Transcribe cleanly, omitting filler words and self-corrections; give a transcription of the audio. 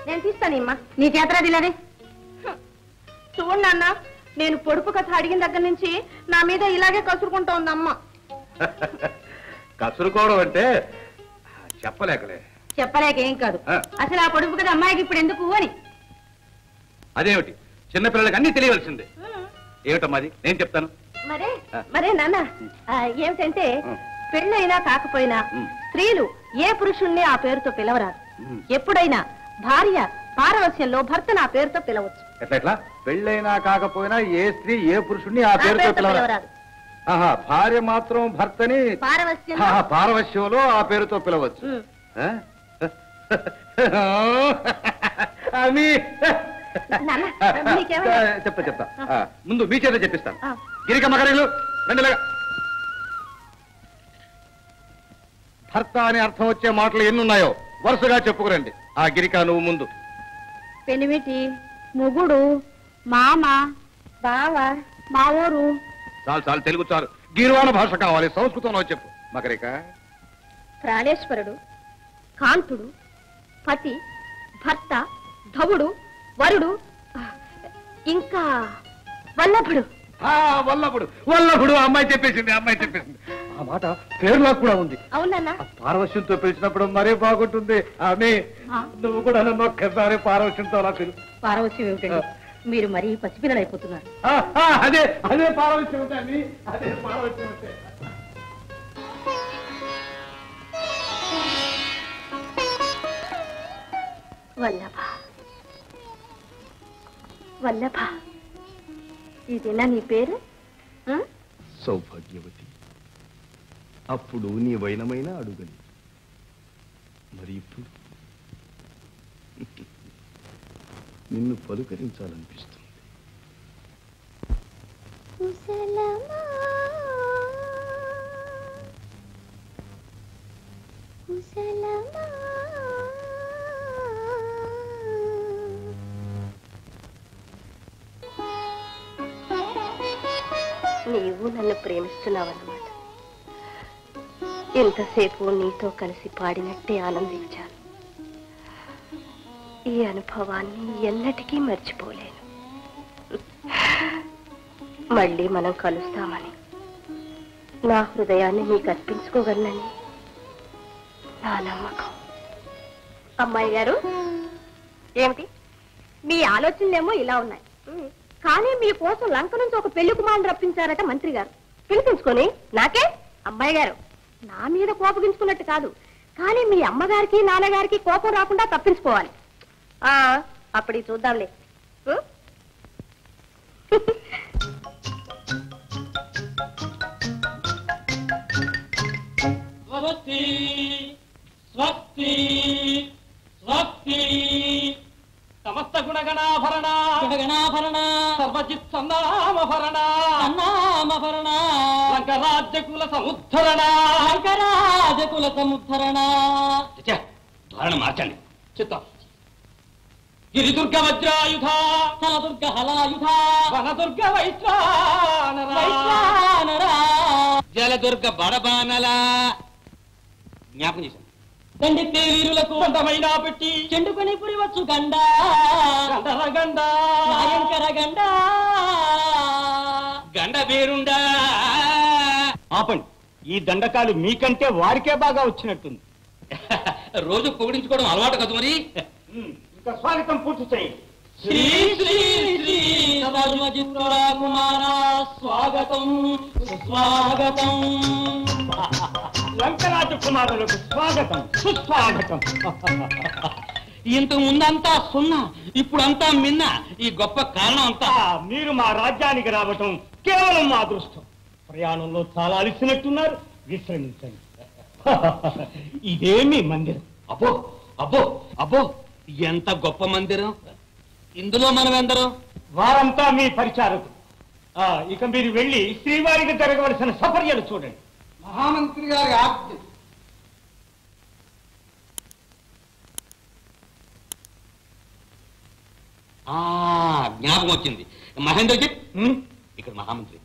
నేను తీస్తానమ్మా. నీ చేతరాదిలేదే. చూడు నాన్న, నేను పొడుపు కథ అడిగిన దగ్గర నుంచి నా మీద ఇలాగే కసురుకుంటా ఉంది అమ్మ. కసురుకోవడం అంటే చెప్పలేకలే. చెప్పలేక ఏం కాదు, అసలు ఆ పొడుపు కథ అమ్మాయికి ఇప్పుడు ఎందుకు అని. అదేమిటి, చిన్నపిల్లలకి అన్ని తెలియవలసిందే. ఏమిటమ్మాది, నేను చెప్తాను. మరే నాన్న, ఏమిటంటే పెళ్ళైనా కాకపోయినా స్త్రీలు ఏ పురుషుణ్ణి ఆ పేరుతో పిలవరాదు. ఎప్పుడైనా భార్య పారవస్యంలో భర్తను ఆ పేరుతో పిలవచ్చు. ఎట్లా? పెళ్ళైనా కాకపోయినా ఏ స్త్రీ ఏ పురుషుణ్ణి ఆ పేరుతో పిలవరాదు. భార్య మాత్రం భర్తని పారవస్యంలో ఆ పేరుతో పిలవచ్చు. చెప్తా. ముందు మీ చేత చెప్పిస్తాను. గిరికమ్మ గారు రండిలాగా. భర్త అని అర్థం వచ్చే మాటలు ఎన్నున్నాయో వరుసగా చెప్పుకురండి. ఆ గిరిక నువ్వు ముందు. పెనిమిటి, మొగుడు, మామ, బావ, మా ఊరు. చాలు చాలు, తెలుగు చాలు. గీర్వాణ భాష కావాలి, సంస్కృతంలో చెప్పు. మకరిక. ప్రాణేశ్వరుడు, కాంతుడు, పతి, భర్త, ధవుడు, వరుడు, ఇంకా వల్లభుడు. వల్లభుడు వల్లభుడు అమ్మాయి చెప్పేసింది. ఆ మాట పేరులో కూడా ఉంది. అవునన్నా. పారవశ్యంతో పిలిచినప్పుడు మరీ బాగుంటుంది. ఆమె నువ్వు కూడా నన్ను ఒక్కసారి పారవశ్యంతో అలా పిలు. పారవశ్యం ఏమిటండి, మీరు మరీ పసిపిల్లలు అయిపోతున్నారు. అదే అదే పారవశ్యం ఉంటాయి. అదే పారవశ్యం ఉంటాయి. వల్లభ, వల్లభ, ఇదేనా నీ పేరు? సౌభాగ్యవతి, అప్పుడు నీ వైనమైన అడుగని, మరి ఇప్పుడు నిన్ను పలుకరించాలనిపిస్తుంది. నీవు నన్ను ప్రేమిస్తున్నావన్నమాట. ఎంతసేపు నీతో కలిసి పాడినట్టే ఆనందించాను. ఈ అనుభవాన్ని ఎన్నటికీ మర్చిపోలేను. మళ్ళీ మనం కలుస్తామని, నా హృదయాన్ని నీకు అర్పించుకోగలనని నా నమ్మకం. అమ్మాయి గారు, ఏమిటి మీ ఆలోచనలేమో ఇలా ఉన్నాయి, కానీ మీకోసం లంక నుంచి ఒక పెళ్లి కుమారుని రప్పించారట మంత్రి గారు. పిలిపించుకొని నాకే అమ్మాయి గారు నా మీద కోపగించుకున్నట్టు కాదు, కానీ మీ అమ్మగారికి నాన్నగారికి కోపం రాకుండా తప్పించుకోవాలి. అప్పటి చూద్దాంలే. స్వస్తి స్వస్తి స్వస్తి. సమస్త గుణగణాభరణ సర్వజిత్ సందామభరణ లంకరాజ్యకుల సముద్ధరణ ధోరణ మార్చండి. చిత్తం. గిరిదుర్గ వజ్రాయుధ దుర్గ హలాయుధ వనదుర్గ వైశ్వానర జలదుర్గ బడబానల జ్ఞాపకం చేశాను. దండెత్తే వీరులకు అందమైన పెట్టి చెండుకొని పురివచ్చు గండ గండ నాయంకర గండ గండ పేరుండా. ఆపండి, ఈ దండకాలు మీకంటే వారికే బాగా వచ్చినట్టుంది. రోజు పొగిడించుకోవడం అలవాటు కదా మరి. ఇంకా స్వాగతం పూర్తి చేయండి. శ్రీ శ్రీ శ్రీ కుమార స్వాగతం సుస్వాగతం. లంకరాజ కుమారులకు స్వాగతం సుస్వాగతం. ఇంతకు ముందంతా సున్నా, ఇప్పుడంతా మిన్న. ఈ గొప్ప కారణం అంతా మీరు మా రాజ్యానికి రావటం కేవలం మా అదృష్టం. ప్రయాణంలో చాలా అలిసినట్టున్నారు, విశ్రమించండి. ఇదేమి మందిరం. అబ్బో అబ్బో అబ్బో, ఎంత గొప్ప మందిరం. ఇందులో మనం ఎందరం? వారంతా మీ పరిచారకు. ఇక మీరు వెళ్ళి శ్రీవారికి జరగవలసిన సపర్యలు చూడండి. మహామంత్రి గారి ఆజ్ఞ. జ్ఞాపకం వచ్చింది. మహేంద్రజిత్, ఇక్కడ మహామంత్రి.